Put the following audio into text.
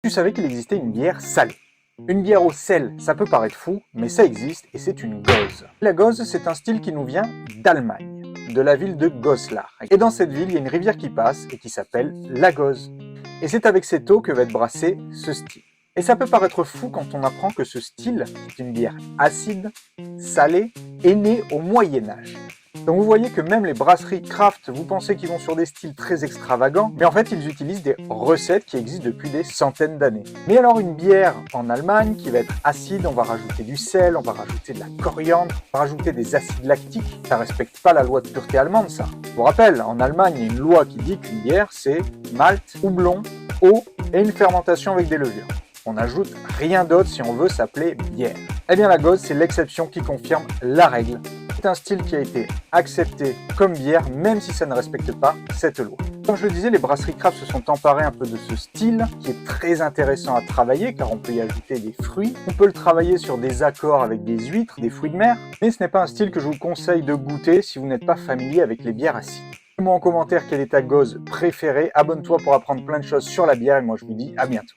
Tu savais qu'il existait une bière salée. Une bière au sel, ça peut paraître fou, mais ça existe et c'est une gose. La gose, c'est un style qui nous vient d'Allemagne, de la ville de Goslar. Et dans cette ville, il y a une rivière qui passe et qui s'appelle la Gose. Et c'est avec cette eau que va être brassé ce style. Et ça peut paraître fou quand on apprend que ce style, qui est une bière acide, salée, est né au Moyen-Âge. Donc vous voyez que même les brasseries craft, vous pensez qu'ils vont sur des styles très extravagants, mais en fait ils utilisent des recettes qui existent depuis des centaines d'années. Mais alors une bière en Allemagne qui va être acide, on va rajouter du sel, on va rajouter de la coriandre, on va rajouter des acides lactiques, ça respecte pas la loi de pureté allemande ça. Je vous rappelle, en Allemagne il y a une loi qui dit qu'une bière c'est malt, houblon, eau et une fermentation avec des levures. On n'ajoute rien d'autre si on veut s'appeler bière. Eh bien la gose c'est l'exception qui confirme la règle. C'est un style qui a été accepté comme bière, même si ça ne respecte pas cette loi. Comme je le disais, les brasseries craft se sont emparées un peu de ce style, qui est très intéressant à travailler, car on peut y ajouter des fruits. On peut le travailler sur des accords avec des huîtres, des fruits de mer, mais ce n'est pas un style que je vous conseille de goûter si vous n'êtes pas familier avec les bières acides. Dis-moi en commentaire quelle est ta gose préférée, abonne-toi pour apprendre plein de choses sur la bière, et moi je vous dis à bientôt.